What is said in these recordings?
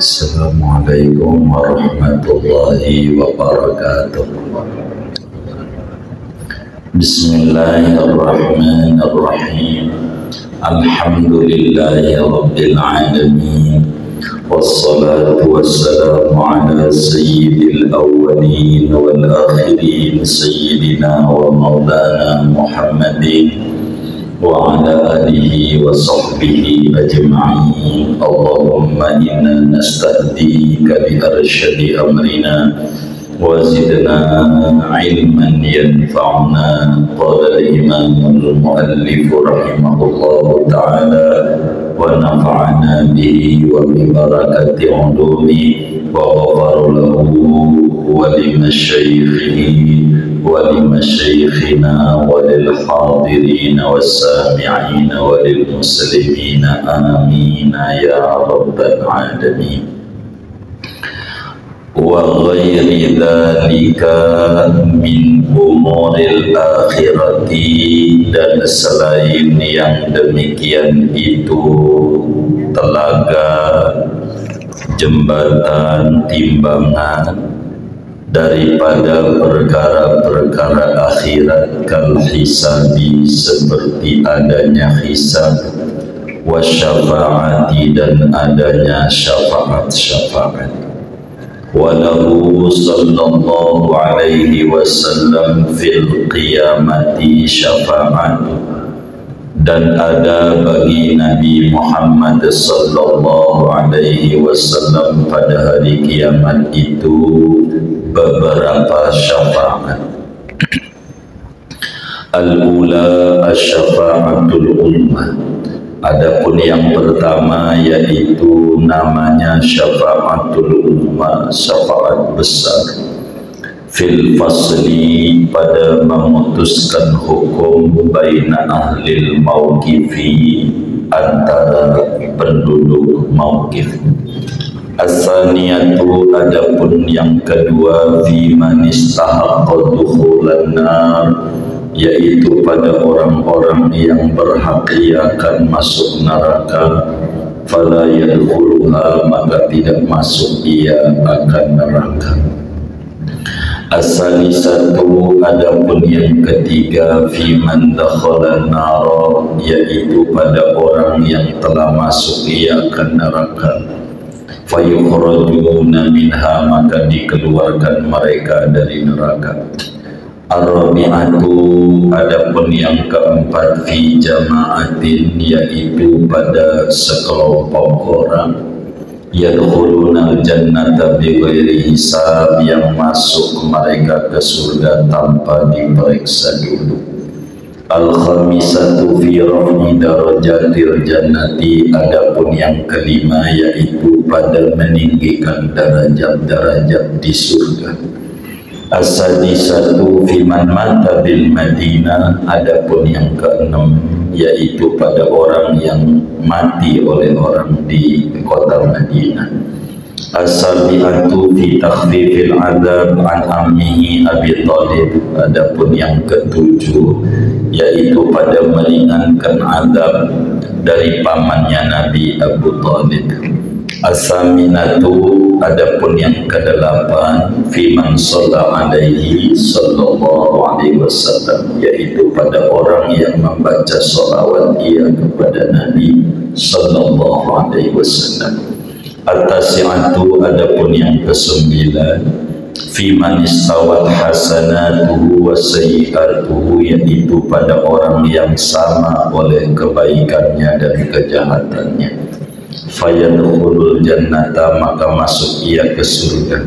Assalamualaikum warahmatullahi wabarakatuh. Bismillahirrahmanirrahim. Alhamdulillahi rabbil alamin. Wassalatu wassalamu ala sayyidil awwalin wal akhirin sayyidina wa maulana Muhammadin wa ala alihi wa sahbihi ajma'in. Allahumma inna nasta'dika bi arsyadi amrina wa zidna ilman yanfa'una. Qala al-imam al-muallif rahimahullahu ta'ala wa nafa'ana bihi wa bi barakati ulumi wa ghafara lahu wa limasyaikhihi ولمشايخنا وللحاضرين والسامعين وللمسلمين آمين يا رب العالمين. وغير ذلك من أمور الآخرة, dan selain yang demikian itu telaga, jembatan, timbangan daripada perkara-perkara akhirat, kal hisabi, seperti adanya hisab, wasyafaati, dan adanya syafaat-syafaat. Walahu sallallahu alaihi wasallam fil qiyamati syafa'at, dan ada bagi Nabi Muhammad sallallahu alaihi wasallam pada hari kiamat itu beberapa syafaat. Al-ula asy-syafa'atul ummah. Adapun yang pertama yaitu namanya syafa'atul ummah, syafaat besar. Fil fasli, pada memutuskan hukum, baina ahlil mauqifi, antara penduduk mauqif. As-saniyatu, adapun yang kedua, fi man istahaqqa dukhulan nar, yaitu pada orang-orang yang berhak akan masuk neraka, fala yadkhuluha, maka tidak masuk ia akan neraka. As-salisatu, adapun yang ketiga, fi man dakhala nar, yaitu pada orang yang telah masuk ia akan neraka, fayukhrajuna minha, maka dikeluarkan mereka dari neraka. Ar-rabi'atu, adapun yang keempat, fi jama'atin, yaitu pada sekelompok orang, yadkhuluna al-jannata bighairi hisab, yang masuk mereka ke surga tanpa diperiksa dulu. Al-khamisatu fi raf'i darajatil jannati, adapun yang kelima yaitu pada meninggikan derajat-derajat di surga. As-sadisatu fi man mata bil Madinah, adapun yang keenam yaitu pada orang yang mati oleh orang di kota Madinah. As-sabi'atu fi takhfifil adzab an ammihi Abi Thalib, adapun yang ketujuh yaitu pada meringankan azab dari pamannya Nabi Abu Thalib. As-saminatu, adapun yang kedelapan, fi man shalla alaihi sallallahu alaihi wasallam, yaitu pada orang yang membaca sholawat ia kepada Nabi sallallahu alaihi wasallam. At-tasi'atu, adapun yang kesembilan, fi man istawat hasanatuhu wa sayyi'atuhu, yaitu pada orang yang sama oleh kebaikannya dan kejahatannya. Fayadkhulul jannata, maka masuk ia ke surga.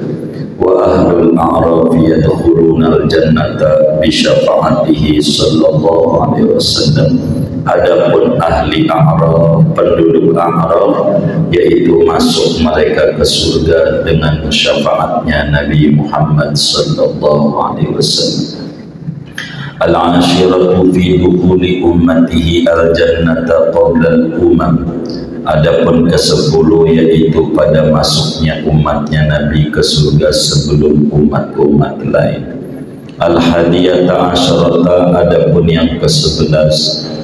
Wa ahlul a'raf yadkhulunal jannata bi syafa'atihi sallallahu alaihi wasallam. Adapun ahli a'raf, penduduk a'raf, yaitu masuk mereka ke surga dengan syafaatnya Nabi Muhammad sallallahu alaihi wasallam. Al-ashiratu fi dukhuli ummatihi al-jannata qabla al-umam. Adapun ke-10 yaitu pada masuknya umatnya Nabi ke surga sebelum umat-umat lain. Al-hadiyata asyarata, adapun yang ke-11,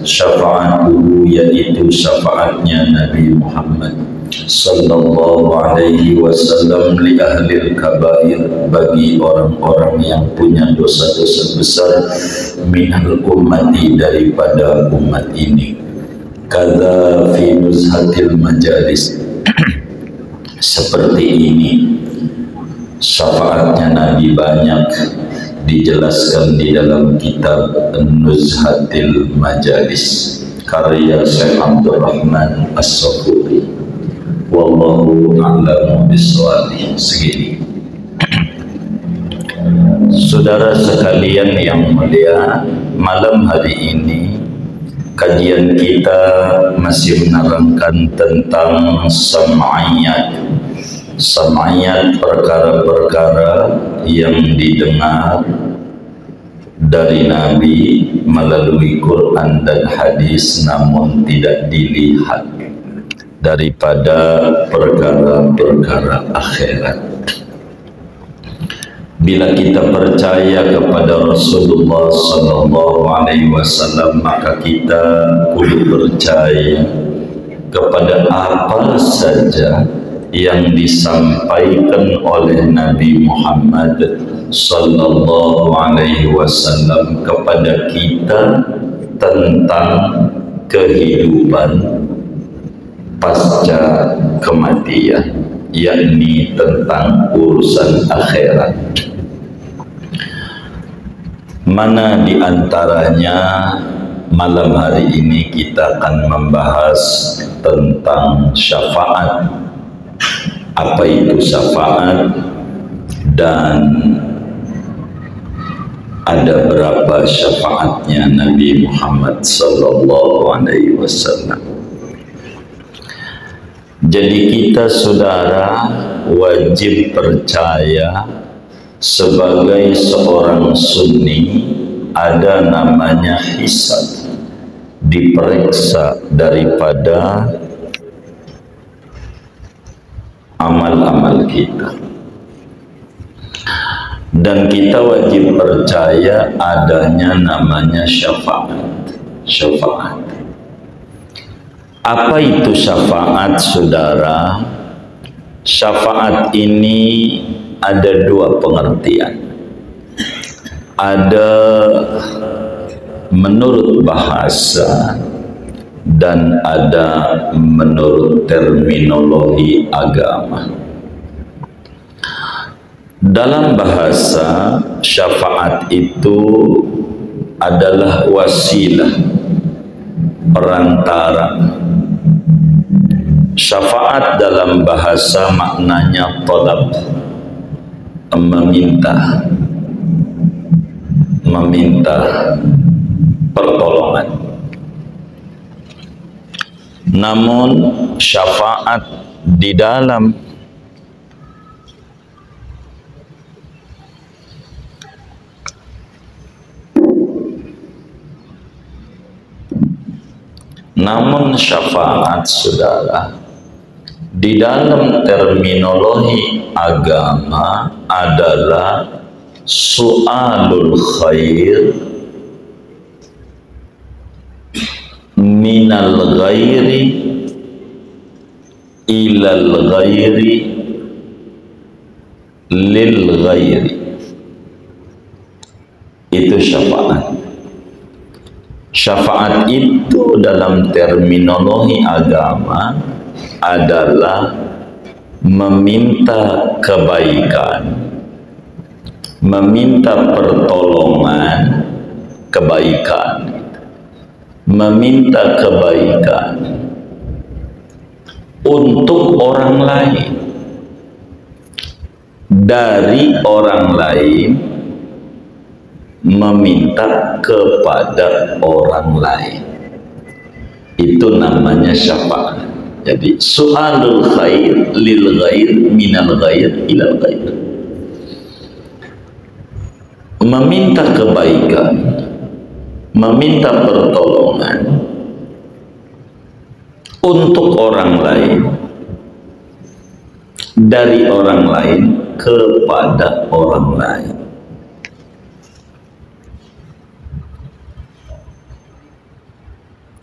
syafa'atuhu, yaitu syafaatnya Nabi Muhammad sallallahu alaihi wasallam li ahlil kabair, bagi orang-orang yang punya dosa-dosa besar, minal ummati, daripada umat ini. Kadza fi nuzhatil majalis, seperti ini syafaatnya Nabi banyak dijelaskan di dalam kitab Nuzhatil Majalis karya Syekh Abdul Rahman As-Safuri. Wallahu a'lamu bishawab. Segini. Saudara sekalian yang mulia, malam hari ini kajian kita masih menerangkan tentang sam'iyat. Sam'iyat, perkara-perkara yang didengar dari Nabi melalui Quran dan hadis namun tidak dilihat daripada perkara-perkara akhirat. Bila kita percaya kepada Rasulullah sallallahu alaihi wasallam, maka kita kudu percaya kepada apa saja yang disampaikan oleh Nabi Muhammad sallallahu alaihi wasallam kepada kita tentang kehidupan pasca kematian, yakni tentang urusan akhirat. Mana di antaranya malam hari ini kita akan membahas tentang syafaat. Apa itu syafaat dan ada berapa syafaatnya Nabi Muhammad sallallahu alaihi wasallam. Jadi kita saudara wajib percaya sebagai seorang sunni ada namanya hisab, diperiksa daripada amal-amal kita, dan kita wajib percaya adanya namanya syafaat. Syafaat, apa itu syafaat saudara? Syafaat ini ada dua pengertian. Ada menurut bahasa dan ada menurut terminologi agama. Dalam bahasa, syafaat itu adalah wasilah, perantara. Syafaat dalam bahasa maknanya talab, meminta, pertolongan. Namun syafaat di dalam syafaat saudara di dalam terminologi agama adalah su'alul khair minal ghairi ilal ghairi lil ghairi. Itu syafaat. Syafaat itu dalam terminologi agama adalah meminta kebaikan, meminta pertolongan, kebaikan, meminta kebaikan untuk orang lain, dari orang lain meminta kepada orang lain. Itu namanya syafaat. Jadi su'alul khair lil ghair minal ghair ilal ghair, meminta kebaikan, meminta pertolongan untuk orang lain, dari orang lain kepada orang lain.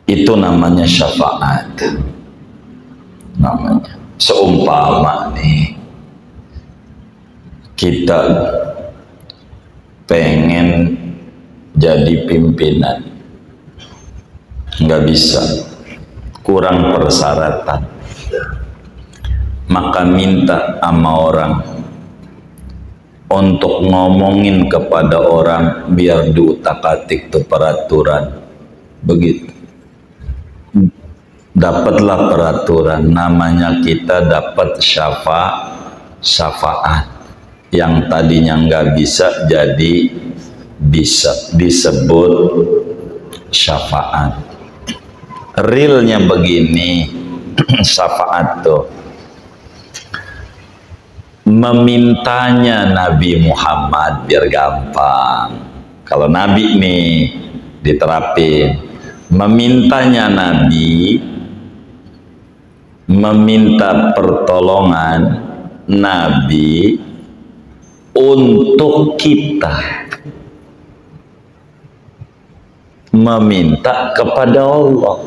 Itu namanya syafaat. Namanya. Seumpama nih, kita pengen jadi pimpinan, nggak bisa, kurang persyaratan, maka minta sama orang untuk ngomongin kepada orang biar diutak-atik tuh peraturan. Begitu dapatlah peraturan, namanya kita dapat syafaat. Yang tadinya nggak bisa jadi bisa, disebut syafaat. Realnya begini, syafaat tuh memintanya Nabi Muhammad biar gampang. Kalau Nabi nih diterapin, memintanya Nabi, meminta pertolongan Nabi untuk kita, meminta kepada Allah.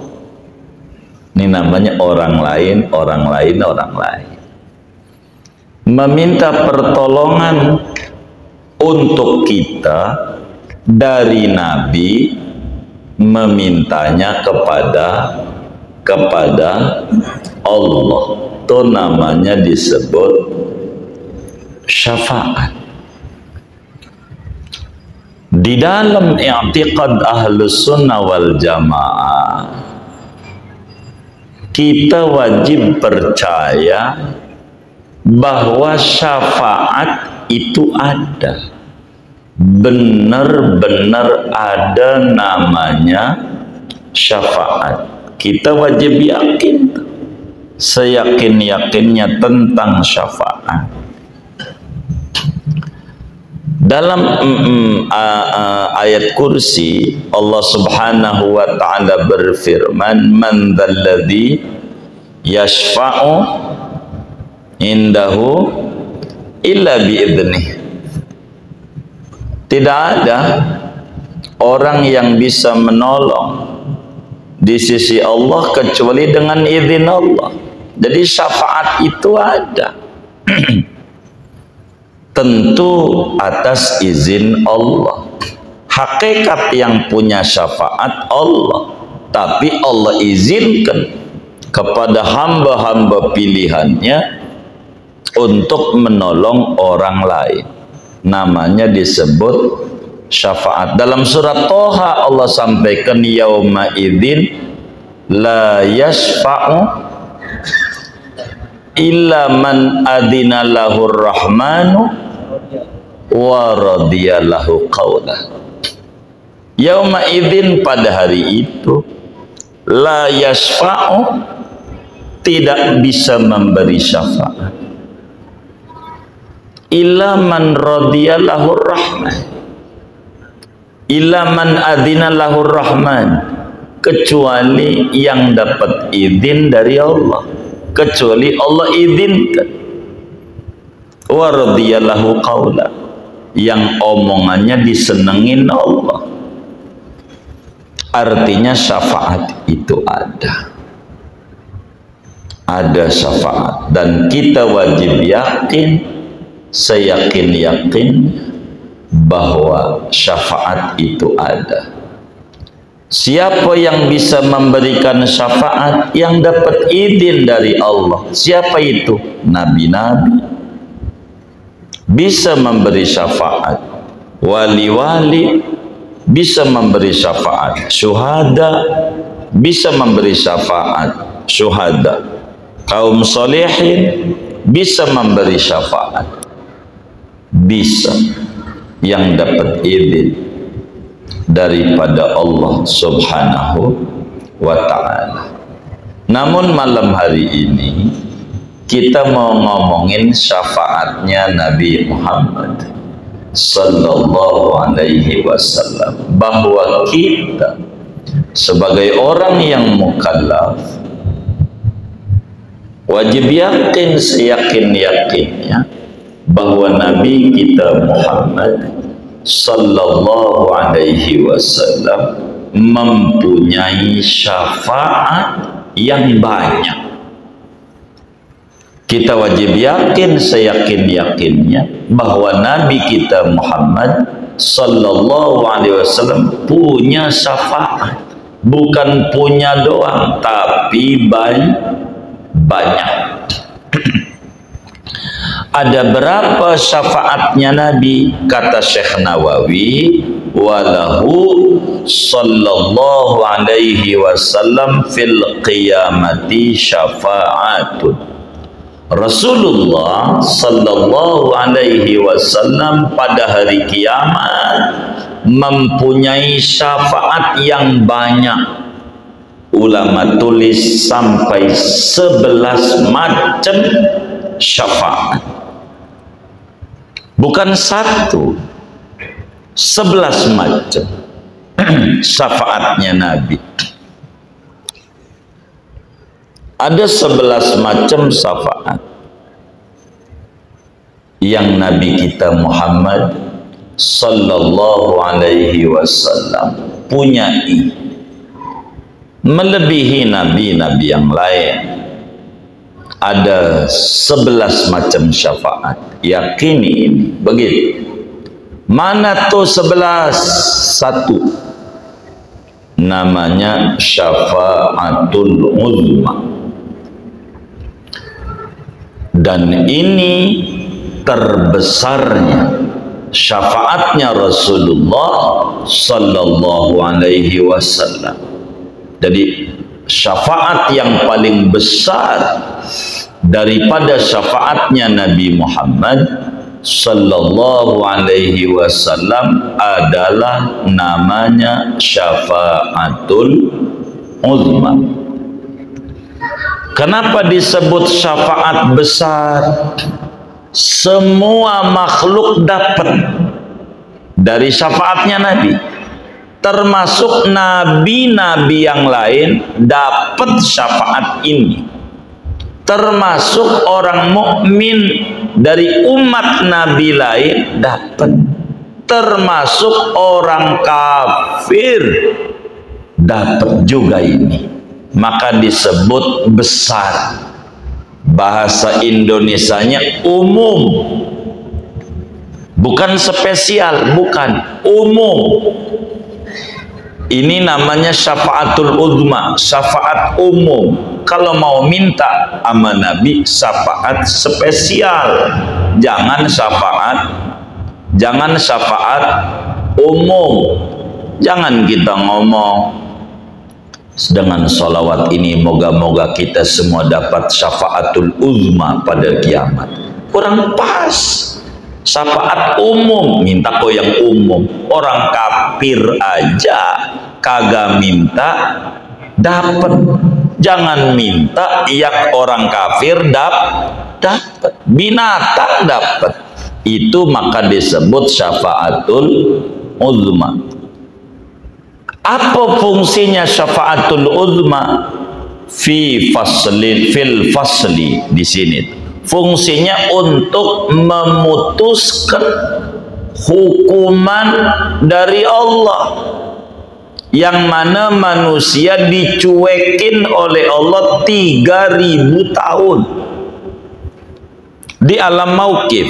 Ini namanya orang lain, orang lain, orang lain. Meminta pertolongan untuk kita dari Nabi, memintanya kepada Allah. Itu namanya disebut syafaat. Di dalam i'tiqad Ahlus Sunnah wal Jamaah, kita wajib percaya bahwa syafaat itu ada, benar-benar ada namanya syafaat. Kita wajib yakin, seyakin-yakinnya tentang syafaat. Dalam ayat kursi Allah Subhanahu wa ta'ala berfirman, man dzalladzi yashfa'u indahu illa bi'idnih. Tidak ada orang yang bisa menolong di sisi Allah kecuali dengan izin Allah. Jadi syafaat itu ada. Tentu atas izin Allah. Hakikat yang punya syafaat Allah, tapi Allah izinkan kepada hamba-hamba pilihannya untuk menolong orang lain. Namanya disebut syafaat. Dalam surat Toha Allah sampaikan, yauma idzin la yashfa'u illa man adina lahur rahmanu wa radiyalahu qawlah. Yauma idzin, pada hari itu, la yashfa'u, tidak bisa memberi syafaat, illa man radiyallahu rahman, illa man adina lahur rahman, kecuali yang dapat izin dari Allah, kecuali Allah izinkan, wa radiyallahu qawla, yang omongannya disenengin Allah. Artinya syafaat itu ada syafaat, dan kita wajib yakin, seyakin-yakin bahwa syafaat itu ada. Siapa yang bisa memberikan syafaat? Yang dapat izin dari Allah. Siapa itu? Nabi-nabi bisa memberi syafaat, wali-wali bisa memberi syafaat, syuhada bisa memberi syafaat, syuhada, kaum solehin bisa memberi syafaat, bisa, yang dapat izin daripada Allah Subhanahu wa ta'ala. Namun malam hari ini kita mau ngomongin syafaatnya Nabi Muhammad sallallahu alaihi wasallam, bahwa kita sebagai orang yang mukallaf wajib yakin, seyakin-yakinnya bahwa Nabi kita Muhammad sallallahu alaihi wasallam mempunyai syafaat yang banyak. Kita wajib yakin seyakin-yakinnya bahwa Nabi kita Muhammad sallallahu alaihi wasallam punya syafaat, bukan punya doang tapi banyak. Ada berapa syafaatnya Nabi? Kata Syekh Nawawi, walahu sallallahu alaihi wasallam fil qiyamati syafa'atun. Rasulullah sallallahu alaihi wasallam pada hari kiamat mempunyai syafaat yang banyak. Ulama tulis sampai 11 macam syafaat. Bukan satu, 11 macam syafaatnya Nabi. Ada 11 macam syafaat yang Nabi kita Muhammad sallallahu alaihi wasallam punyai, melebihi nabi-nabi yang lain. Ada 11 macam syafaat. Yakini ini begitu. Mana tuh 11? Satu, namanya syafaatul uzma. Dan ini terbesarnya syafaatnya Rasulullah sallallahu alaihi wasallam. Jadi syafaat yang paling besar daripada syafaatnya Nabi Muhammad sallallahu alaihi wasallam adalah namanya syafaatul uzma. Kenapa disebut syafaat besar? Semua makhluk dapat dari syafaatnya Nabi, termasuk nabi-nabi yang lain dapat syafaat ini, termasuk orang mukmin dari umat nabi lain dapat, termasuk orang kafir dapat juga ini. Maka disebut besar. Bahasa Indonesianya umum, bukan spesial, bukan, umum. Ini namanya syafaatul uzma, syafaat umum. Kalau mau minta sama Nabi syafaat spesial, jangan syafaat umum. Jangan kita ngomong dengan sholawat ini moga-moga kita semua dapat syafaatul uzma pada kiamat. Kurang pas. Syafaat umum, minta kok yang umum. Orang kafir aja kagak minta dapat. Jangan minta yang orang kafir dapat. Binatang dapat. Itu maka disebut syafaatul uzma. Apa fungsinya syafaatul uzma? Fil fasli di sini. Fungsinya untuk memutuskan hukuman dari Allah, yang mana manusia dicuekin oleh Allah 3000 tahun di alam mauqif.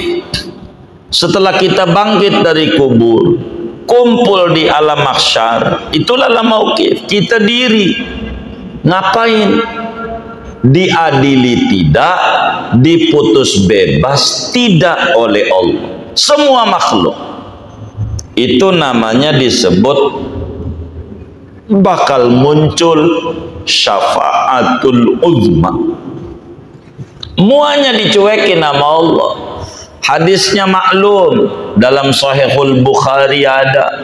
Setelah kita bangkit dari kubur, kumpul di alam mahsyar, itulah alam mauqif. Kita diri ngapain? Diadili tidak, diputus bebas tidak oleh Allah. Semua makhluk. Itu namanya disebut bakal muncul syafaatul uzma. Semuanya dicuekin sama Allah. Hadisnya maklum, dalam Sahihul Bukhari ada,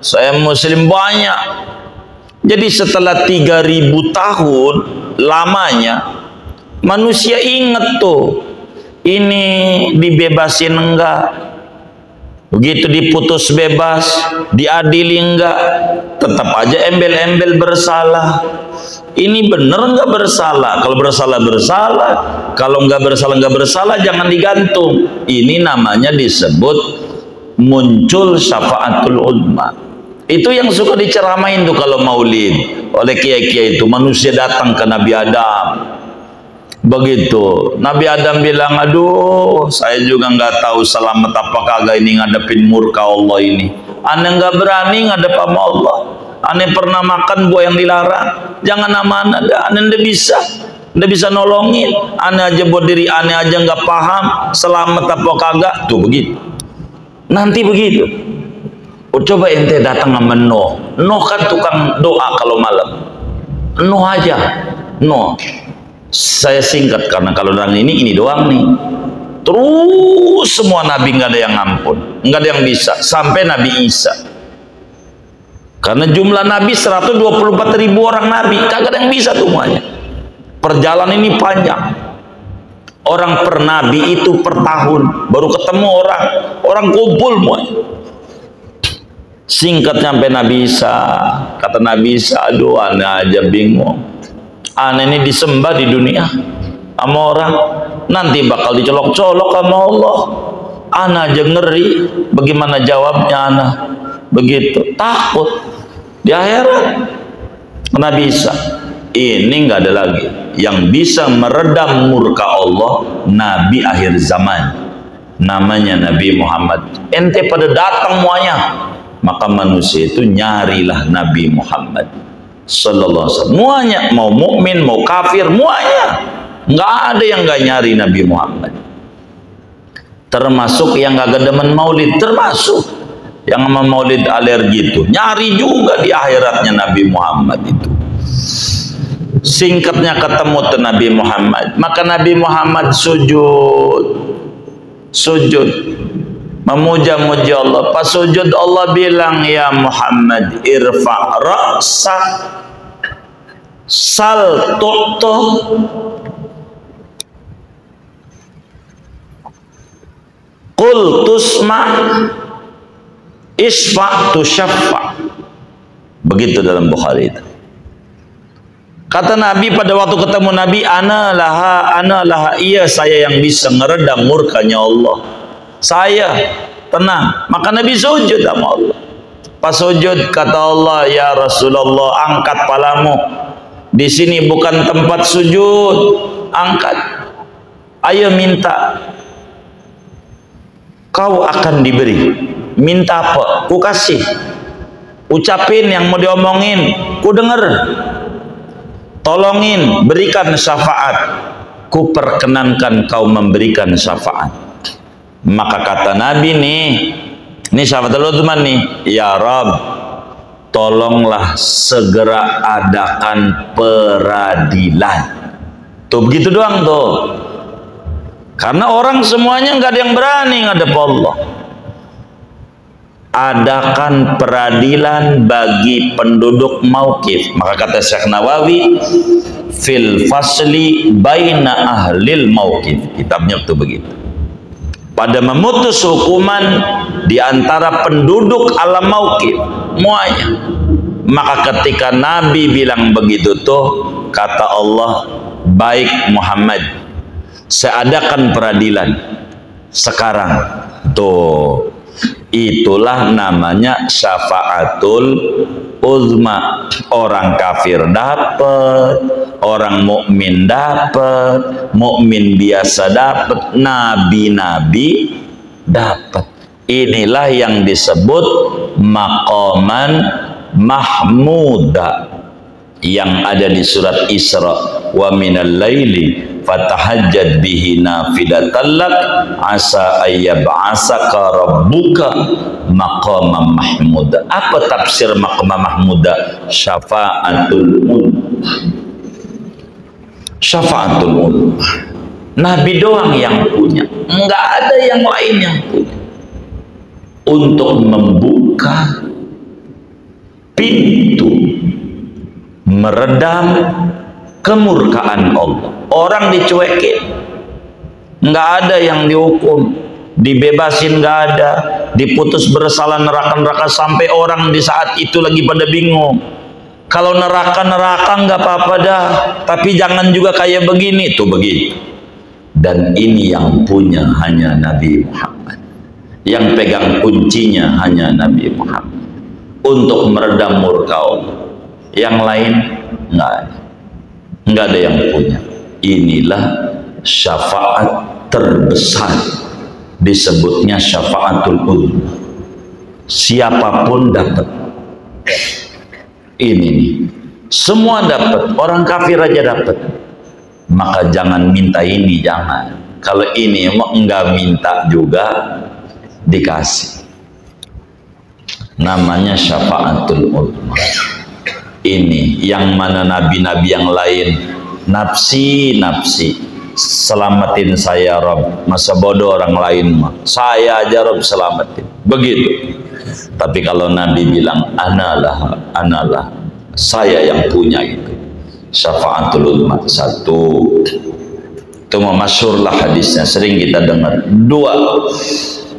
Sahih Muslim banyak. Jadi setelah 3000 tahun lamanya, manusia ingat tuh, ini dibebasin enggak, begitu diputus bebas, diadili enggak, tetap aja embel-embel bersalah. Ini bener nggak bersalah? Kalau bersalah bersalah, kalau nggak bersalah jangan digantung. Ini namanya disebut muncul syafaatul uzma. Itu yang suka diceramain tuh kalau maulid oleh kiai-kiai itu. Manusia datang ke Nabi Adam. Begitu. Nabi Adam bilang, aduh, saya juga nggak tahu selamat apa kagak ini ngadepin murka Allah ini. Ane nggak berani ngadep sama Allah. Ane pernah makan buah yang dilarang. Jangan nama ane dah. Ane ndak bisa nolongin. Ane aja buat diri ane aja nggak paham selamat apa kagak. Tuh begitu. Nanti begitu. Coba ente datang sama Nuh. Nuh kan tukang doa kalau malam. Nuh aja. Nuh. Saya singkat karena kalau dalam ini doang nih. Terus semua nabi nggak ada yang ampun, nggak ada yang bisa sampai Nabi Isa. Karena jumlah nabi 124.000 orang nabi, kagak ada yang bisa semuanya. Perjalanan ini panjang. Orang per nabi itu per tahun baru ketemu orang kumpul semuanya. Singkat sampai Nabi Isa, kata Nabi Isa, aduh ane aja bingung. Ane ini disembah di dunia sama orang, nanti bakal dicolok-colok sama Allah. Ane aja ngeri, bagaimana jawabnya ane? Begitu, takut di akhirat. Nabi Isa, ini nggak ada lagi yang bisa meredam murka Allah, Nabi akhir zaman. Namanya Nabi Muhammad. Ente pada datang semuanya. Maka manusia itu nyarilah Nabi Muhammad sallallahu alaihi wasallam. Semuanya, mau mukmin mau kafir, semuanya. Nggak ada yang nggak nyari Nabi Muhammad. Termasuk yang nggak demen maulid, termasuk yang sama maulid alergi itu nyari juga di akhiratnya Nabi Muhammad itu. Singkatnya ketemu tuh Nabi Muhammad, maka Nabi Muhammad sujud memuja-muja Allah. Pas sujud Allah bilang, ya Muhammad irfa' ra'sak sal tu'tuh qul tusma' isfa' tusyaffa'. Begitu dalam Bukhari itu. Kata Nabi pada waktu ketemu Nabi, ana laha, iya saya yang bisa meredam murkanya Allah. Saya tenang. Maka Nabi sujud sama Allah. Pas sujud kata Allah, ya Rasulullah, angkat palamu. Di sini bukan tempat sujud. Angkat. Ayo minta. Kau akan diberi. Minta apa? Ku kasih. Ucapin yang mau diomongin. Ku denger. Tolongin, berikan syafaat. Ku perkenankan kau memberikan syafaat. Maka kata Nabi ini syafaatul udzman nih, ya Rabb, tolonglah segera adakan peradilan. Tuh begitu doang tuh. Karena orang semuanya nggak ada yang berani ngadep Allah. Adakan peradilan bagi penduduk Mauqif. Maka kata Syekh Nawawi, fil fasli baina ahlil Mauqif. Kitabnya tuh begitu. Pada memutus hukuman di antara penduduk alam Mauqif semuanya. Maka ketika Nabi bilang begitu tuh, kata Allah, baik Muhammad, saya adakan peradilan sekarang. Tuh, itulah namanya syafaatul uzma. Orang kafir dapat, orang mukmin dapat, mukmin biasa dapat, nabi-nabi dapat. Inilah yang disebut maqaman mahmuda yang ada di surat Isra, wa minal laili fatahajjad bihi nafilatan lak asa ayyab'asaka rabbuka maqaman mahmuda. Apa tafsir maqaman mahmuda? Syafaatul ummah. Syafaatul ummah. Nabi doang yang punya, enggak ada yang lain yang punya, untuk membuka pintu meredam kemurkaan Allah. Orang dicuekin, nggak ada yang dihukum, dibebasin nggak ada, diputus bersalah neraka sampai orang di saat itu lagi pada bingung. Kalau neraka nggak apa-apa dah, tapi jangan juga kayak begini tuh begitu. Dan ini yang punya hanya Nabi Muhammad, yang pegang kuncinya hanya Nabi Muhammad. untuk meredam murka Allah. Yang lain nggak ada yang punya. Inilah syafaat terbesar, disebutnya syafaatul uzma. Siapapun dapat. Ini nih, semua dapat, orang kafir aja dapat. Maka jangan minta ini, jangan. Kalau ini enggak minta juga dikasih. Namanya syafaatul uzma. Ini yang mana nabi-nabi yang lain nafsi, selamatin saya Rob. Masa bodoh orang lain mah, saya aja Rob selamatin. Begitu. Tapi kalau Nabi bilang analah, saya yang punya itu. Syafaatul uzma. Satu, itu masyhurlah hadisnya, sering kita dengar. Dua,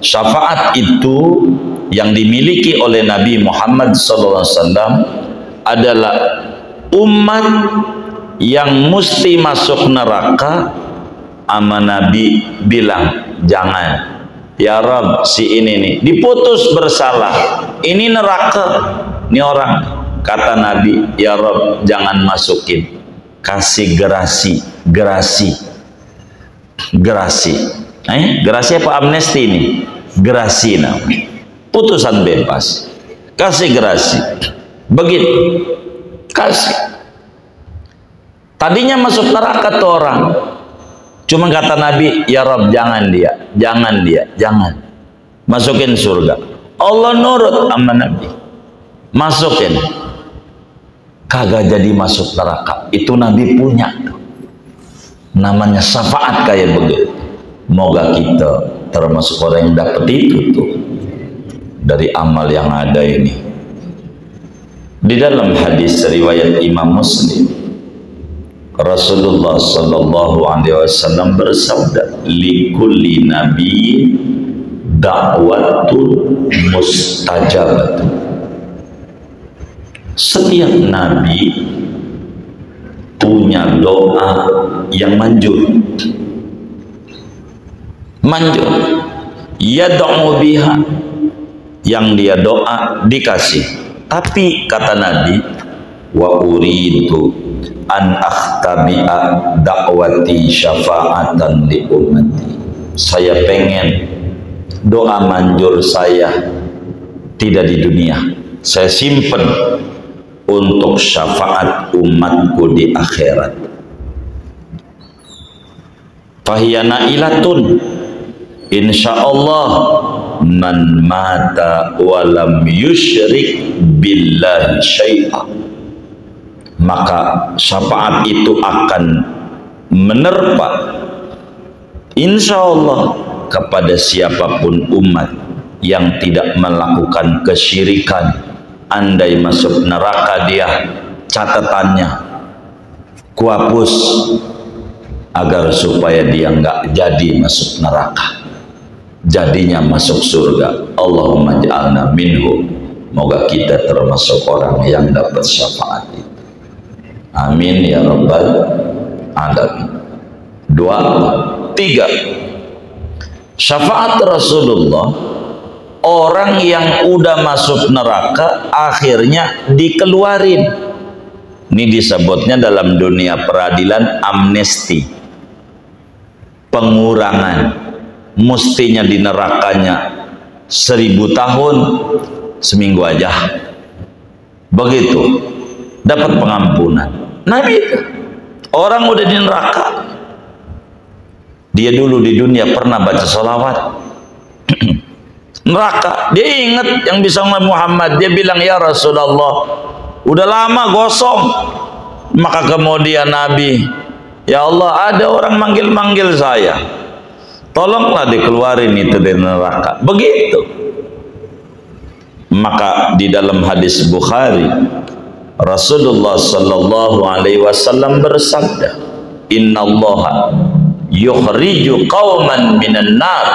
syafaat itu yang dimiliki oleh Nabi Muhammad SAW adalah umat yang mesti masuk neraka. Ama Nabi bilang, jangan ya Rabb, si ini nih diputus bersalah, ini neraka ini orang. Kata Nabi, ya Rabb jangan masukin, kasih gerasi. Gerasi apa amnesti ini? Gerasi namanya, putusan bebas, kasih gerasi. Begitu, kasih. Tadinya masuk neraka tuh orang, cuma kata Nabi, ya Rabb jangan masukin surga. Allah nurut sama Nabi, masukin. Kagak jadi masuk neraka. Itu Nabi punya. Namanya syafaat kayak begitu. Moga kita termasuk orang yang dapat itu tuh dari amal yang ada ini. Di dalam hadis riwayat Imam Muslim, Rasulullah sallallahu alaihi wasallam bersabda, likulli nabiyyin da'watun mustajabatun. Setiap nabi punya doa yang manjur. Yad'u biha, yang dia doa dikasih. Tapi kata Nabi, wa uridu an akhtabi'a da'wati syafa'atan li ummati. Saya pengen doa manjur saya tidak di dunia, saya simpen untuk syafaat umatku di akhirat. Fahiyana ilatun, insyaallah man mata walam yusyrik billahi syai'a. Maka syafaat itu akan menerpa insyaallah kepada siapapun umat yang tidak melakukan kesyirikan. Andai masuk neraka dia, catatannya kuhapus agar supaya dia enggak jadi masuk neraka, jadinya masuk surga. Allahumma ja'alna minhu. Moga kita termasuk orang yang dapat syafaat itu. Amin ya rabbal alamin. Dua, tiga, syafaat Rasulullah. Orang yang udah masuk neraka akhirnya dikeluarin. Ini disebutnya dalam dunia peradilan amnesti, pengurangan. Mestinya di nerakanya 1000 tahun, seminggu aja. Begitu, dapat pengampunan. Nabi itu orang udah di neraka, dia dulu di dunia pernah baca sholawat. Neraka, dia ingat yang bisa Muhammad, dia bilang, ya Rasulullah udah lama gosong. Maka kemudian Nabi, ya Allah ada orang manggil-manggil saya, tolonglah dikeluarin itu dari neraka. Begitu. Maka di dalam hadis Bukhari, Rasulullah sallallahu alaihi wasallam bersabda, innallaha yukhriju qauman minan nar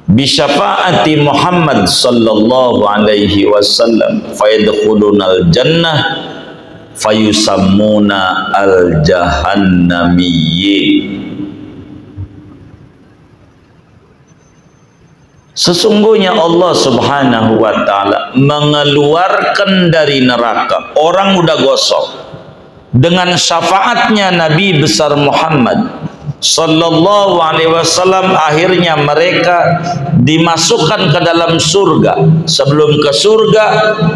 bisyafaati Muhammad sallallahu alaihi wasallam fayadkhulunal jannah fayusammuna al jahannamiyyin. Sesungguhnya Allah Subhanahu wa ta'ala mengeluarkan dari neraka orang udah gosok dengan syafaatnya Nabi besar Muhammad sallallahu alaihi wasallam. Akhirnya mereka dimasukkan ke dalam surga. Sebelum ke surga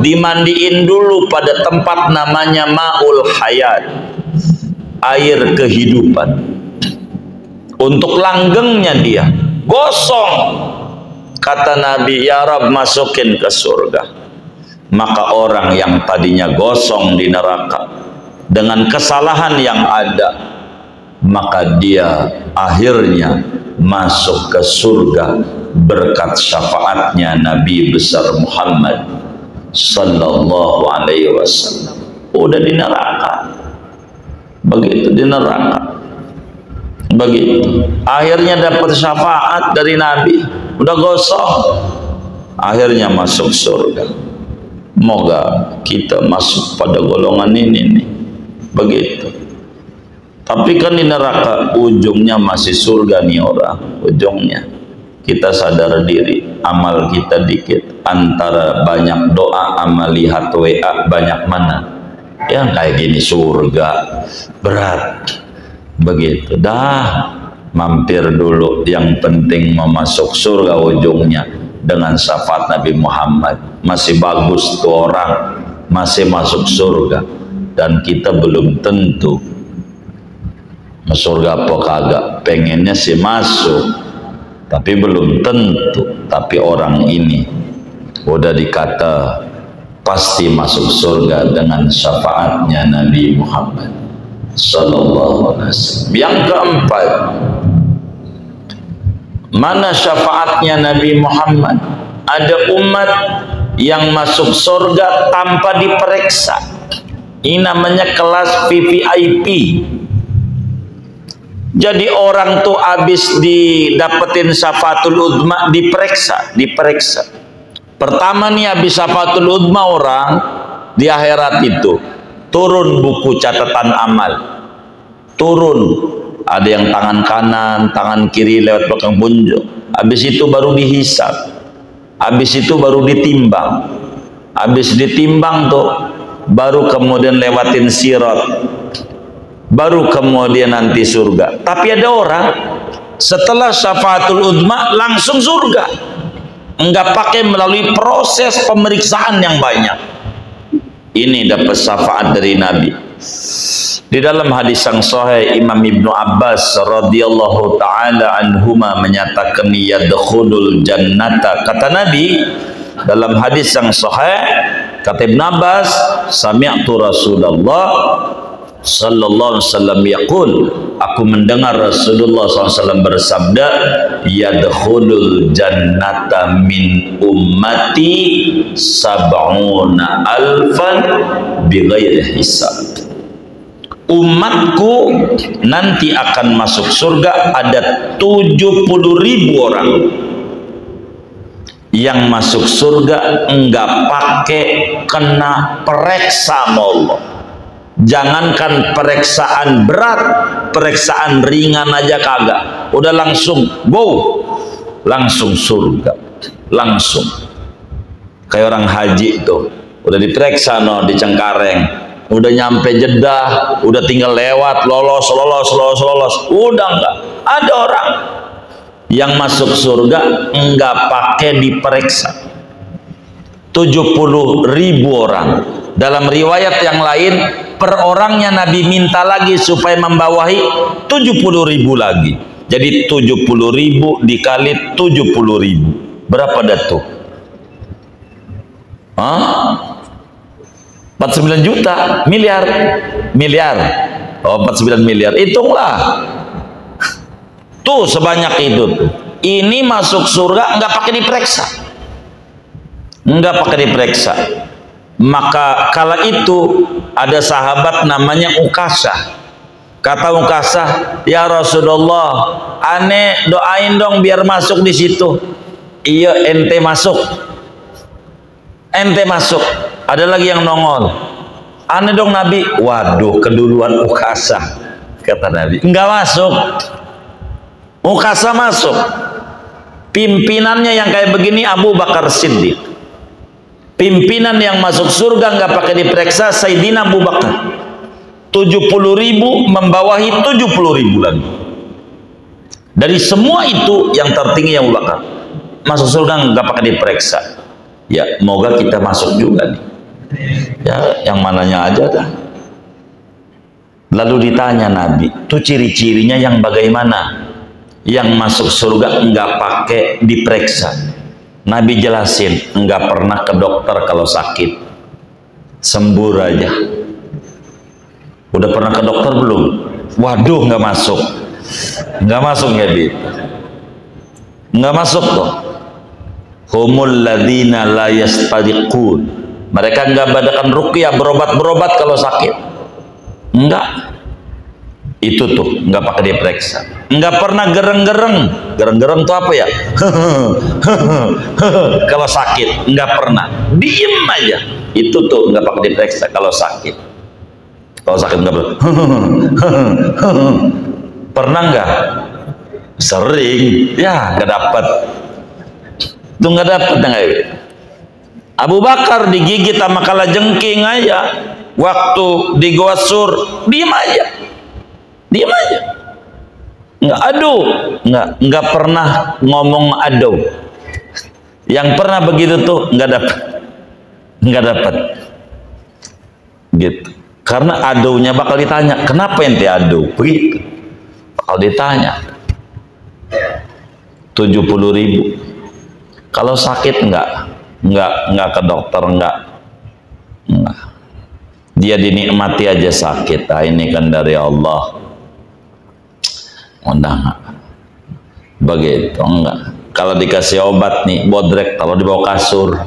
dimandiin dulu pada tempat namanya Ma'ul Hayat, air kehidupan. Untuk langgengnya dia gosong. Kata Nabi, ya Rab, masukin ke surga. Maka orang yang tadinya gosong di neraka dengan kesalahan yang ada, maka dia akhirnya masuk ke surga berkat syafaatnya Nabi besar Muhammad sallallahu alaihi wasallam. Udah di neraka, begitu di neraka, begitu akhirnya dapat syafaat dari Nabi, udah gosong, akhirnya masuk surga. Moga kita masuk pada golongan ini nih, begitu. Tapi kan di neraka ujungnya masih surga nih orang, ujungnya. Kita sadar diri, amal kita dikit. Antara banyak doa sama lihat WA banyak mana? Yang kayak gini surga berat, begitu. Dah mampir dulu, yang penting memasuk surga ujungnya dengan syafaat Nabi Muhammad. Masih bagus tuh orang, masih masuk surga, dan kita belum tentu surga apa kagak. Pengennya sih masuk, tapi belum tentu. Tapi orang ini udah dikata pasti masuk surga dengan syafaatnya Nabi Muhammad sallallahu alaihi wasallam. Yang keempat, mana syafaatnya Nabi Muhammad? Ada umat yang masuk surga tanpa diperiksa. Ini namanya kelas VVIP. Jadi orang tuh habis didapetin syafaatul uzma diperiksa. Pertama nih, habis syafaatul uzma orang di akhirat itu turun buku catatan amal. Turun, ada yang tangan kanan, tangan kiri lewat belakang punjuk. Habis itu baru dihisab. Habis itu baru ditimbang. Habis ditimbang tuh baru kemudian lewatin sirat. Baru kemudian nanti surga. Tapi ada orang setelah syafaatul uzma langsung surga, enggak pakai melalui proses pemeriksaan yang banyak. Ini dapat syafaat dari Nabi. Di dalam hadis yang sahih, Imam Ibnu Abbas radhiyallahu taala anhuma menyatakan yadkhulul jannata. Kata Nabi dalam hadis yang sahih, kata Ibnu Abbas, sami'tu Rasulullah sallallahu alaihi wasallam yaqul, aku mendengar Rasulullah SAW bersabda, yadkhulul jannata min ummati sab'una alfan bighairi hisab. Umatku nanti akan masuk surga ada 70.000 orang yang masuk surga enggak pakai kena periksa sama Allah. Jangankan periksaan berat, periksaan ringan aja kagak, udah langsung go, langsung surga, langsung. Kayak orang haji tuh, udah diperiksa no di Cengkareng, udah nyampe Jeddah, udah tinggal lewat, lolos, udah enggak. Ada orang yang masuk surga enggak pakai diperiksa, 70.000 orang. Dalam riwayat yang lain, per orangnya Nabi minta lagi supaya membawahi 70.000 lagi. Jadi 70.000 dikali 70.000, berapa dah tuh? 49 juta, miliar. Oh, 49 miliar. Hitunglah. Tuh sebanyak itu tuh. Ini masuk surga enggak pakai diperiksa. Enggak pakai diperiksa. Maka kala itu ada sahabat namanya Ukasah. Kata Ukasah, ya Rasulullah, aneh doain dong biar masuk di situ. Iya, ente masuk. Ente masuk. Ada lagi yang nongol. Aneh dong Nabi. Waduh, keduluan Ukasah. Kata Nabi, enggak masuk. Ukasah masuk. Pimpinannya yang kayak begini Abu Bakar Siddiq. Pimpinan yang masuk surga nggak pakai diperiksa Sayyidina Abu Bakar. 70.000 membawahi 70.000 lagi. Dari semua itu yang tertinggi Abu Bakar. Masuk surga nggak pakai diperiksa. Ya, moga kita masuk juga nih. Ya, yang mananya aja dah. Lalu ditanya Nabi, tuh ciri-cirinya yang bagaimana? Yang masuk surga nggak pakai diperiksa. Nabi jelasin, nggak pernah ke dokter kalau sakit, sembuh aja. Udah pernah ke dokter belum? Waduh, nggak masuk, nggak masuk ya Bit, nggak masuk tuh. Humul ladzina la yastadiqun. Mereka nggak badakan ruqyah, berobat kalau sakit, enggak. Itu tuh nggak pakai diperiksa. Nggak pernah gereng-gereng tuh apa ya? Kalau sakit nggak pernah, diem aja. Itu tuh nggak pakai diperiksa kalau sakit. Kalau sakit nggak pernah. Pernah nggak? Sering, ya nggak dapat. Tuh nggak dapat nggak? Abu Bakar digigit sama kalajengking aja. Waktu di Goa Sur, diem aja. Diam aja, nggak aduh, nggak pernah ngomong aduh. Yang pernah begitu tuh nggak dapat, gitu. Karena aduhnya bakal ditanya, kenapa ente aduh? Begitu, bakal ditanya. 70.000. Kalau sakit nggak ke dokter nggak. Dia dinikmati aja sakit. Ah, ini kan dari Allah. Enggak, begitu enggak. Kalau dikasih obat nih bodrek, kalau dibawa kasur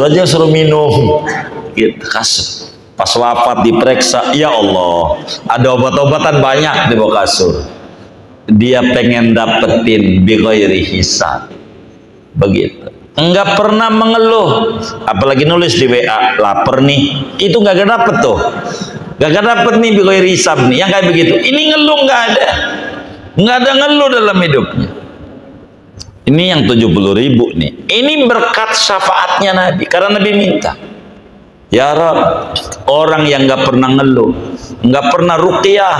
aja suruh minum, gitu. Kasur pas wafat diperiksa, ya Allah, ada obat-obatan banyak dibawa kasur. Dia pengen dapetin bi ghairi hisab, begitu. Enggak pernah mengeluh, apalagi nulis di WA lapar nih, itu nggak dapet tuh. Gak dapet nih biqair hisab nih yang kayak begitu. Ini ngeluh nggak ada ngeluh dalam hidupnya. Ini yang 70.000 nih. Ini berkat syafaatnya Nabi, karena Nabi minta, ya Rabb, orang yang nggak pernah ngeluh, nggak pernah ruqyah,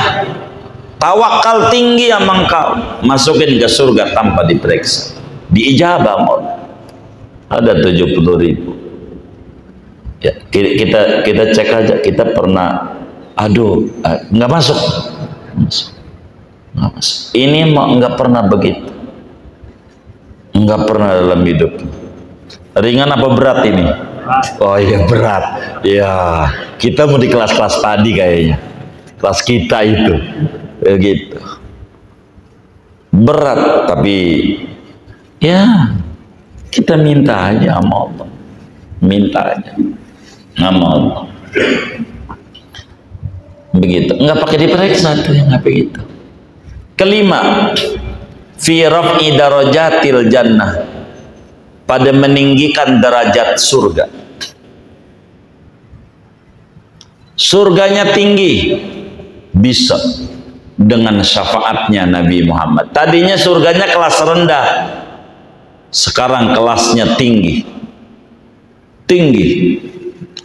tawakal tinggi sama Engkau, masukin ke surga tanpa diperiksa, diijabah mau. Ada 70.000. Ya, kita cek aja, kita pernah aduh, nggak masuk. Ini mau nggak pernah begitu, nggak pernah dalam hidup. Ringan apa berat ini? Oh iya berat. Ya kita mau di kelas-kelas tadi kayaknya, kelas kita itu begitu. Berat tapi ya kita minta aja sama Allah, minta aja sama Allah. Begitu, nggak pakai diperiksa tuh yang nggak begitu. Kelima, fi raf'i darajatil jannah, pada meninggikan derajat surga. Surganya tinggi bisa dengan syafaatnya Nabi Muhammad. Tadinya surganya kelas rendah, sekarang kelasnya tinggi.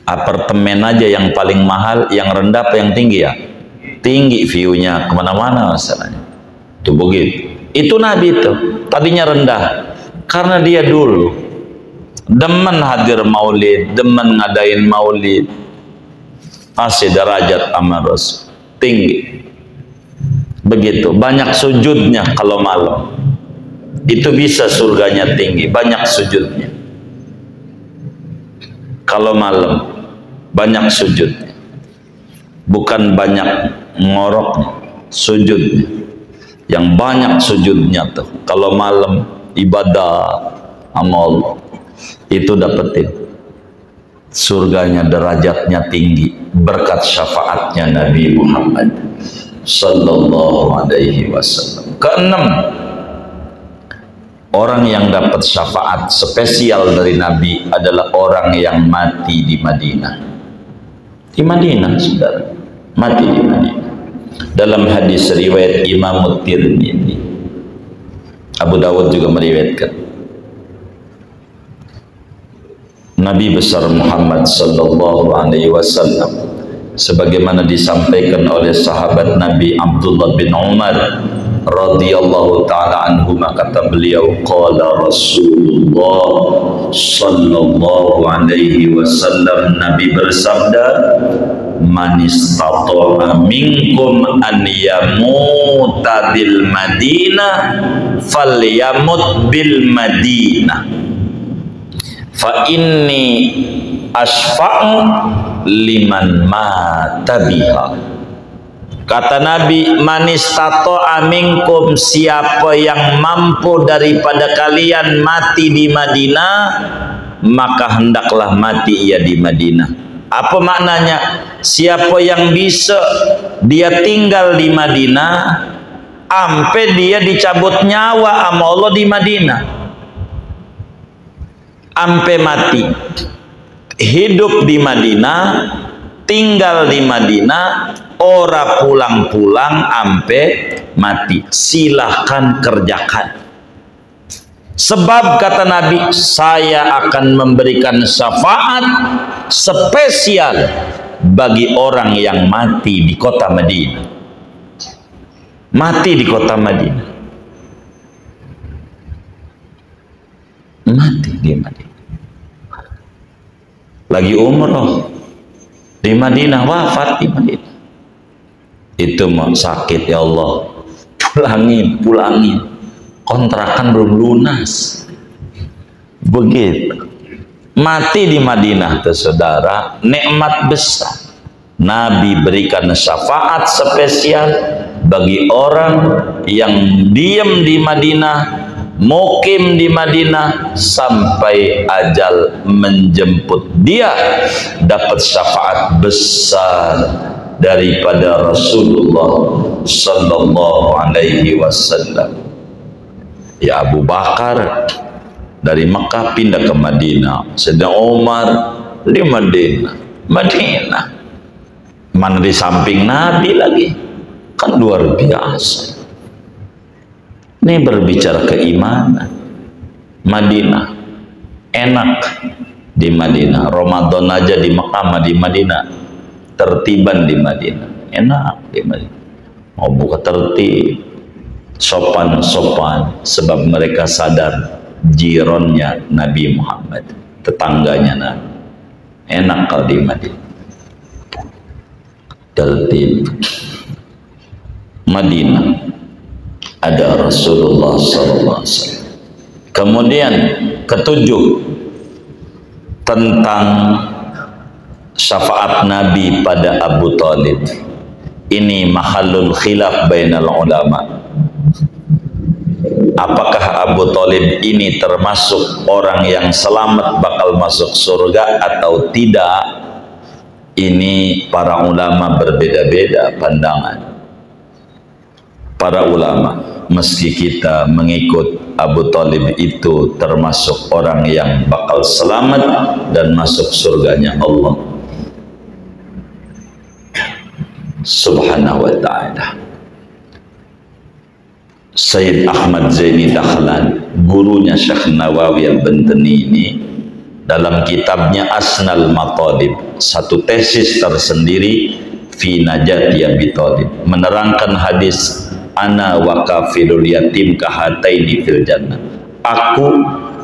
Apartemen aja yang paling mahal, yang rendah apa yang tinggi ya? Tinggi, view-nya kemana-mana masalahnya. Itu begitu. Itu Nabi itu tadinya rendah, karena dia dulu demen hadir maulid, demen ngadain maulid, masih derajat amal Rasul tinggi. Begitu, banyak sujudnya kalau malam. Itu bisa surganya tinggi, banyak sujudnya. Kalau malam banyak sujudnya, bukan banyak ngoroknya, sujudnya. Yang banyak sujudnya tuh kalau malam ibadah sama Allah, itu dapetin surganya, derajatnya tinggi berkat syafaatnya Nabi Muhammad sallallahu alaihi wasallam. Keenam, orang yang dapat syafaat spesial dari Nabi adalah orang yang mati di Madinah. Di Madinah, saudara, mati di Madinah. Dalam hadis riwayat Imam Tirmidzi, Abu Dawud juga meriwayatkan Nabi besar Muhammad sallallahu alaihi wasallam sebagaimana disampaikan oleh sahabat Nabi Abdullah bin Umar radhiyallahu taala anhu, kata beliau, qala Rasulullah sallallahu alaihi wasallam, Nabi bersabda, man istata'a minkum an yamuta bil Madinah falyamut bil Madinah fa inni asfa'u liman mata biha. Kata Nabi, man istata'a minkum, siapa yang mampu daripada kalian mati di Madinah, maka hendaklah mati ia di Madinah. Apa maknanya? Siapa yang bisa dia tinggal di Madinah sampai dia dicabut nyawa sama Allah di Madinah, sampai mati, hidup di Madinah, tinggal di Madinah, ora pulang-pulang sampai mati, silahkan kerjakan. Sebab kata Nabi, saya akan memberikan syafaat spesial bagi orang yang mati di kota Madinah. Mati di kota Madinah. Mati di Madinah. Lagi umroh di Madinah, wafat di Madinah. Itu mau sakit, ya Allah, pulangin. Kontrakan belum lunas. Begitu. Mati di Madinah tuh saudara, nikmat besar. Nabi berikan syafaat spesial bagi orang yang diam di Madinah, mukim di Madinah sampai ajal menjemput dia, dapat syafaat besar daripada Rasulullah sallallahu alaihi wasallam. Ya Abu Bakar dari Mekah pindah ke Madinah, sedang Umar di Madinah. Mana di samping Nabi lagi, kan luar biasa. Ini berbicara keimanan. Madinah enak di Madinah. Ramadan aja di Mekah, di Madinah, tertiban di Madinah, enak di Madinah. Mau buka tertib, sopan-sopan, sebab mereka sadar jironnya Nabi Muhammad, tetangganya Nabi. Enak kalau di Madinah. Tertib. Madinah ada Rasulullah SAW. Kemudian ketujuh, tentang syafaat Nabi pada Abu Talib. Ini mahallul khilaf bainal ulama. Apakah Abu Talib ini termasuk orang yang selamat bakal masuk surga atau tidak? Ini para ulama berbeda-beda pandangan. Para ulama, meski kita mengikut Abu Talib itu termasuk orang yang bakal selamat dan masuk surganya Allah Subhanahu wa ta'ala. Sayyid Ahmad Zaini Dahlan, gurunya Syekh Nawawi Al-Bantani ini, dalam kitabnya Asnal Matalib, satu tesis tersendiri fi najati Abi Talib, menerangkan hadis ana wa kafilul yatim kahataini fil jannah. Aku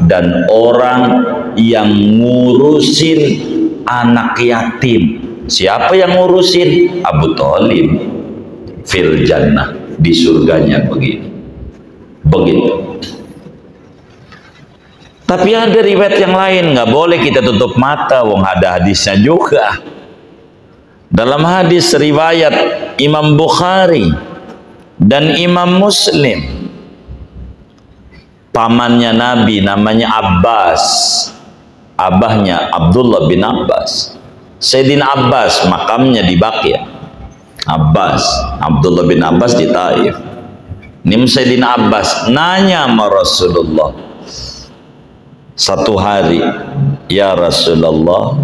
dan orang yang ngurusin anak yatim. Siapa yang ngurusin? Abu Talib. Fil jannah, di surganya begitu. Tapi ada riwayat yang lain, nggak boleh kita tutup mata, wong ada hadisnya juga. Dalam hadis riwayat Imam Bukhari dan Imam Muslim, pamannya Nabi namanya Abbas, abahnya Abdullah bin Abbas. Sayyidina Abbas makamnya di Baqiyah. Abdullah bin Abbas di Taif. Ini Sayyidina Abbas nanya sama Rasulullah satu hari, ya Rasulullah,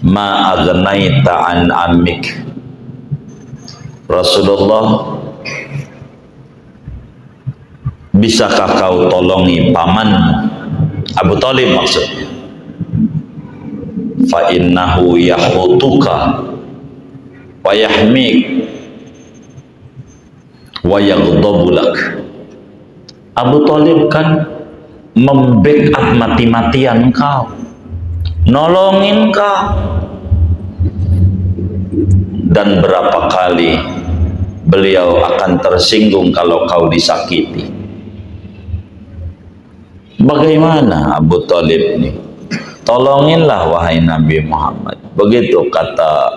ma agnaita an amik. Rasulullah, bisakah kau tolongi pamanmu Abu Thalib maksudnya, fa innahu yahutuka wa yahmik wa yaghdabu lak. Abu Thalib kan membackup mati-matian kau, nolongin kau, dan berapa kali beliau akan tersinggung kalau kau disakiti. Bagaimana Abu Thalib ini? Tolonginlah wahai Nabi Muhammad. Begitu kata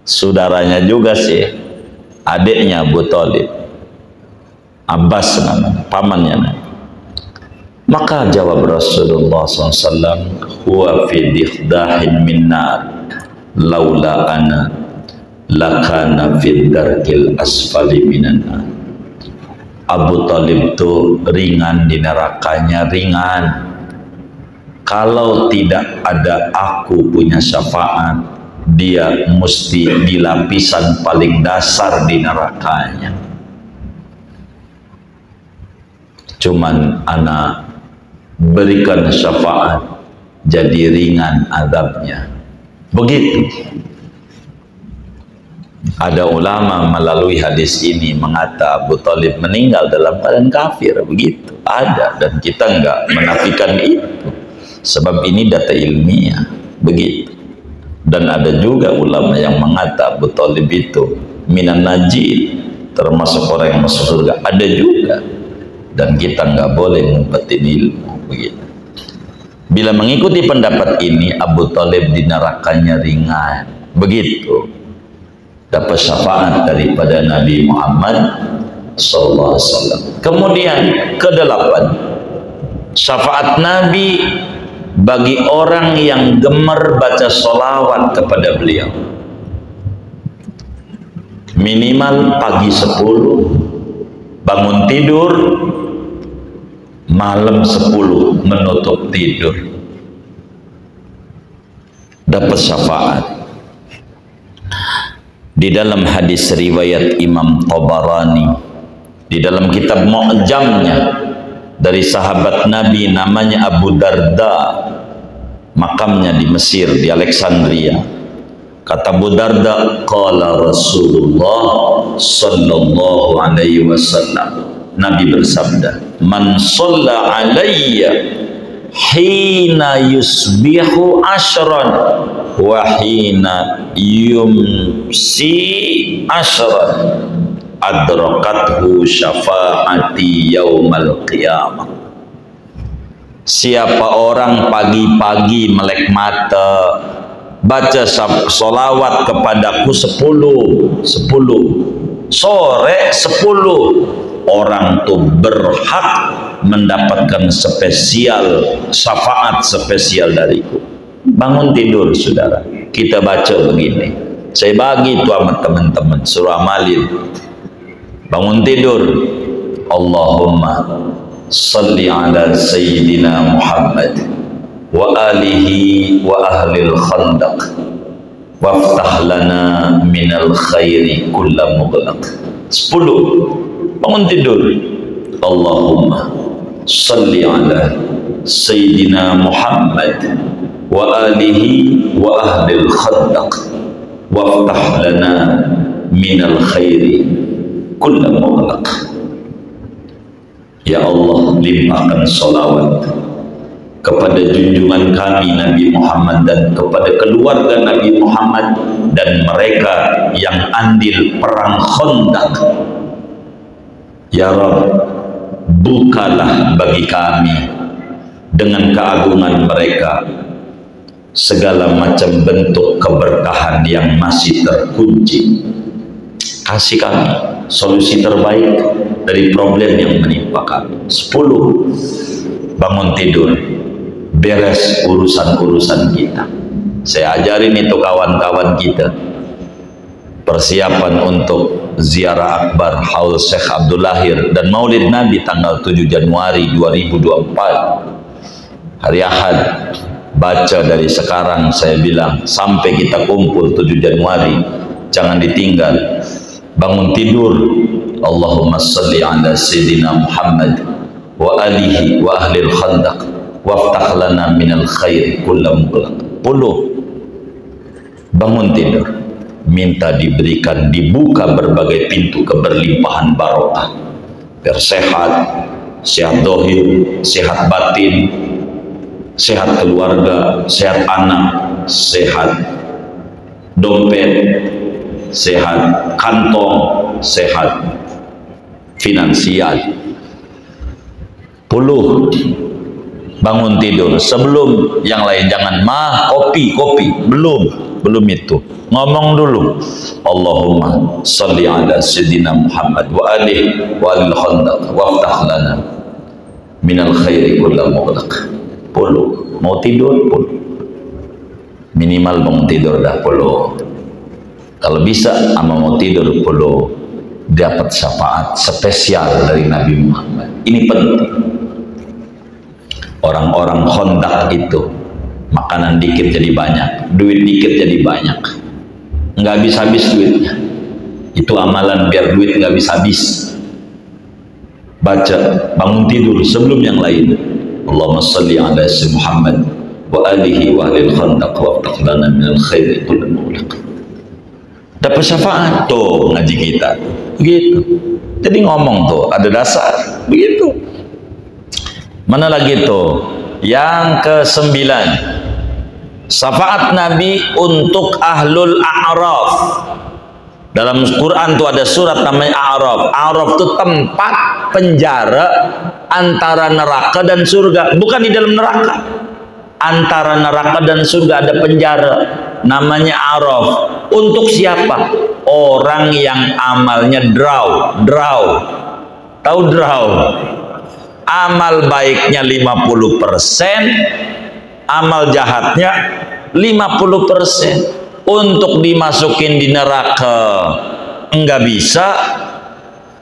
saudaranya juga sih, adiknya Abu Thalib, Abbas namanya, pamannya Nabi. Maka jawab Rasulullah SAW, huwa fi dikhdahin min nar laula ana lakana fi darkil asfali minan nar. Abu Thalib itu ringan di nerakanya, ringan. Kalau tidak ada aku punya syafaat, dia mesti di lapisan paling dasar di nerakanya. Cuman anak berikan syafaat, jadi ringan azabnya. Begitu. Ada ulama melalui hadis ini mengata Abu Thalib meninggal dalam keadaan kafir. Begitu. Ada, dan kita enggak menafikan itu, sebab ini data ilmiah. Begitu. Dan ada juga ulama yang mengata Abu Thalib itu minan najin, termasuk orang yang masuk surga. Ada juga. Dan kita nggak boleh ngumpetin ilmu. Begitu. Bila mengikuti pendapat ini, Abu Thalib di nerakanya ringan. Begitu. Dapat syafaat daripada Nabi Muhammad SAW. Kemudian ke-8, syafaat Nabi bagi orang yang gemar baca sholawat kepada beliau. Minimal pagi 10 bangun tidur, malam 10 menutup tidur, dapat syafaat. Di dalam hadis riwayat Imam Tabarani, di dalam kitab Mu'jamnya, dari sahabat Nabi namanya Abu Darda, makamnya di Mesir, di Alexandria. Kata Abu Darda, qala Rasulullah sallallahu alaihi wasallam, Nabi bersabda, man shalla alayya hina yusbihu ashran wa hina yumsi ashran adrakathu syafaati yaumal qiyamah. Siapa orang pagi-pagi melek mata baca sholawat kepadaku 10, sore 10, orang tuh berhak mendapatkan spesial syafaat spesial dariku. Bangun tidur saudara, kita baca begini, saya bagi itu sama teman-teman, surah Malil. Bangun tidur, Allahumma salli ala Sayyidina Muhammad wa alihi wa ahlil khandaq waftah lana minal khairi kulla mughlaq. 10, bangun tidur, Allahumma salli ala Sayyidina Muhammad wa alihi wa ahlil khandaq waftah lana minal khairi kulla mughlaq. Ya Allah, limpahkan sholawat kepada junjungan kami Nabi Muhammad dan kepada keluarga Nabi Muhammad dan mereka yang andil perang Khandaq. Ya Rabb, bukalah bagi kami dengan keagungan mereka segala macam bentuk keberkahan yang masih terkunci. Kasih kami solusi terbaik dari problem yang menimpa kami. 10, bangun tidur, beres urusan-urusan kita. Saya ajarin itu kawan-kawan kita, persiapan untuk ziarah akbar haul Syekh Abdul Lahir dan Maulid Nabi tanggal 7 Januari 2024 hari Ahad. Baca dari sekarang, saya bilang, sampai kita kumpul 7 Januari, jangan ditinggal. Bangun tidur, Allahumma salli ala Sayyidina Muhammad wa alihi wa ahlil khandaq waftah lana minal khairi kulla mughlaq. 10. Bangun tidur, minta diberikan, dibuka berbagai pintu keberlimpahan barokah, biar sehat, sehat dohir, sehat batin, sehat keluarga, sehat anak, sehat dompet, sehat kantong, sehat finansial. 10. Bangun tidur sebelum yang lain, jangan kopi belum itu, ngomong dulu Allahumma salli ala Sayyidina Muhammad wa alihi wa alil khandaq waftah lana minal khairi kulla mughlaq. 10. Mau tidur 10, minimal bangun tidur dah 10. Kalau bisa ama mau tidur 10, dapat syafaat spesial dari Nabi Muhammad. Ini penting. Orang-orang Khandaq itu makanan dikit jadi banyak, duit dikit jadi banyak, nggak habis-habis duitnya. Itu amalan biar duit nggak habis-habis. Baca bangun tidur sebelum yang lain, Allahumma salli ala Sayyidina Muhammad wa alihi wa alil khandaq waftah lana minal khairi kulla mughlaq. Dapat syafaat tuh ngaji kita begitu. Jadi ngomong tuh ada dasar begitu. Mana lagi tuh? Yang ke-9, syafaat Nabi untuk ahlul a'raf. Dalam Quran tuh ada surat namanya A'raf. A'raf itu tempat penjara antara neraka dan surga, bukan di dalam neraka. Antara neraka dan surga ada penjara namanya A'raf. Untuk siapa? Orang yang amalnya draw. Tahu draw? Amal baiknya 50%, amal jahatnya 50%. Untuk dimasukin di neraka enggak bisa,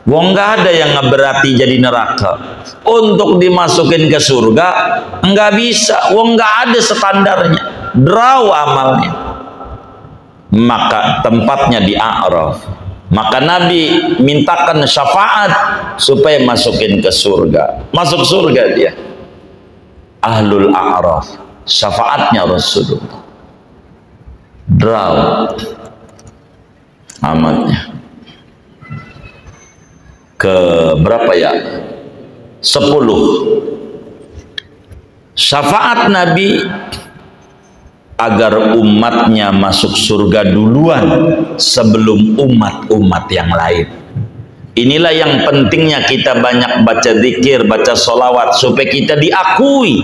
wong enggak ada yang ngeberati jadi neraka. Untuk dimasukin ke surga enggak bisa, wong enggak ada standarnya, draw amalnya. Maka tempatnya di A'raf. Maka Nabi mintakan syafaat supaya masukin ke surga. Masuk surga dia. Ahlul A'raf, syafaatnya Rasulullah. Draw amalnya. Ke berapa ya? 10. Syafaat Nabi agar umatnya masuk surga duluan sebelum umat-umat yang lain. Inilah yang pentingnya kita banyak baca zikir, baca sholawat supaya kita diakui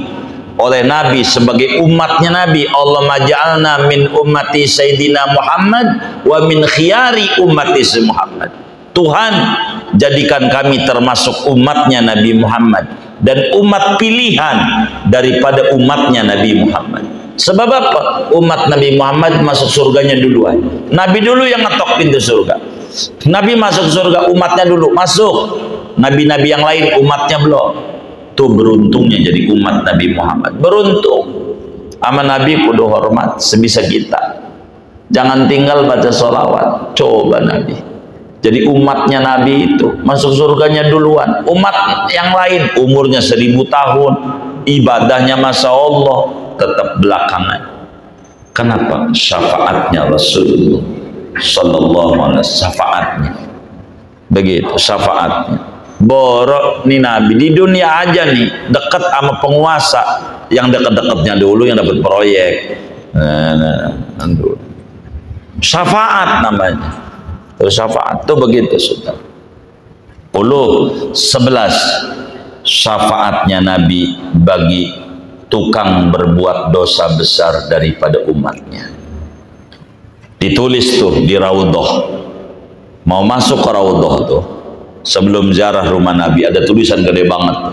oleh Nabi sebagai umatnya Nabi. Allahumma ja'alna min ummati Sayyidina Muhammad wa min khiyari ummati Muhammad. Tuhan, jadikan kami termasuk umatnya Nabi Muhammad dan umat pilihan daripada umatnya Nabi Muhammad. Sebab apa? Umat Nabi Muhammad masuk surganya duluan. Nabi dulu yang ngetok pintu surga. Nabi masuk surga, umatnya dulu masuk. Nabi-nabi yang lain umatnya belum. Tuh beruntungnya jadi umat Nabi Muhammad. Beruntung. Sama Nabi kudu hormat sebisa kita. Jangan tinggal baca sholawat. Coba Nabi. Jadi umatnya Nabi itu masuk surganya duluan. Umat yang lain umurnya 1000 tahun, ibadahnya Masya Allah, tetap belakangan. Kenapa? Syafaatnya Rasulullah Sallallahu Alaihi Wasallam. Syafaatnya begitu, syafaatnya. Borok nih Nabi di dunia aja nih dekat sama penguasa, yang dekat-dekatnya dulu yang dapat proyek. Syafaat namanya. Syafaat itu begitu sudah. 11 syafaatnya Nabi bagi tukang berbuat dosa besar daripada umatnya. Ditulis tuh di Raudhah. Mau masuk ke Raudhah tuh, sebelum ziarah rumah Nabi ada tulisan gede banget.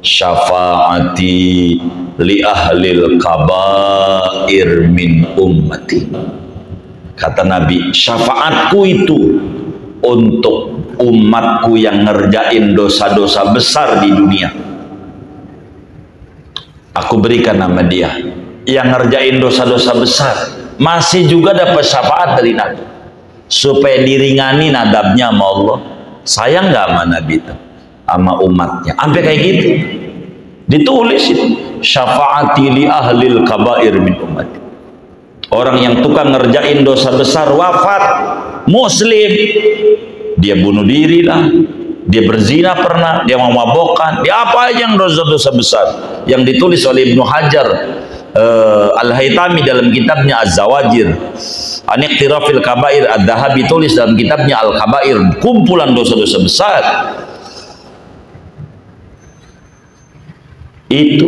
Syafaati li ahlil kabair min ummati. Kata Nabi, syafaatku itu untuk umatku yang ngerjain dosa-dosa besar di dunia. Aku berikan nama dia yang ngerjain dosa-dosa besar, masih juga dapat syafaat dari Nabi supaya diringani nadabnya sama Allah. sayang nggak sama Nabi itu, sama umatnya, sampai kayak gitu ditulis itu, syafaati li ahlil kabair min ummati. Orang yang tukang ngerjain dosa besar wafat, muslim, dia bunuh diri lah, dia berzina pernah, dia memabokkan, dia apa aja yang dosa-dosa besar yang ditulis oleh Ibnu Hajar Al-Haytami dalam kitabnya Az-Zawajir an Iqtirafil Kabair, Ad-Dahabi tulis dalam kitabnya Al-Kabair, kumpulan dosa-dosa besar. Itu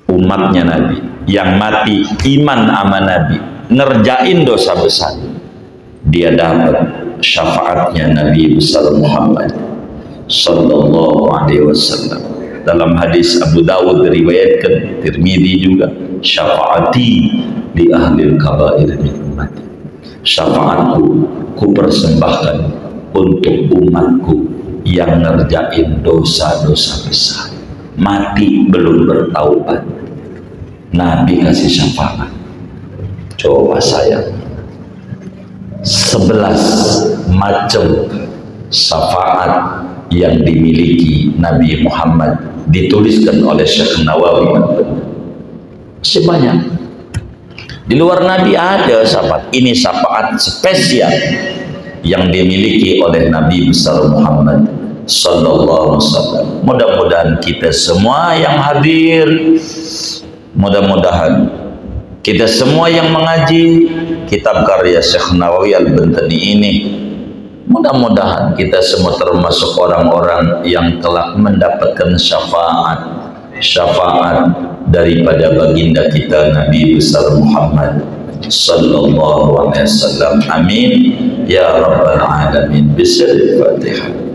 umatnya Nabi yang mati iman sama Nabi, ngerjain dosa besar, dia dapat syafaatnya Nabi besar Muhammad sallallahu alaihi wasallam. Dalam hadis Abu Dawud diriwayatkan, Tirmidzi juga, syafaati di ahli kabair min ummati, syafaatku ku persembahkan untuk umatku yang ngerjain dosa-dosa besar, mati belum bertaubat, Nabi kasih syafaat. Coba sayang, 11 macam syafaat yang dimiliki Nabi Muhammad dituliskan oleh Syekh Nawawi. Masih banyak. Di luar Nabi ada syafaat. Ini syafaat spesial yang dimiliki oleh Nabi besar Muhammad sallallahu alaihi wasallam. Mudah-mudahan kita semua yang hadir, mudah-mudahan kita semua yang mengaji kitab karya Syekh Nawawi Al-Bantani ini, mudah-mudahan kita semua termasuk orang-orang yang telah mendapatkan syafaat daripada baginda kita Nabi besar Muhammad sallallahu alaihi wasallam. Amin ya rabbal alamin. Bismillahirrahmanirrahim.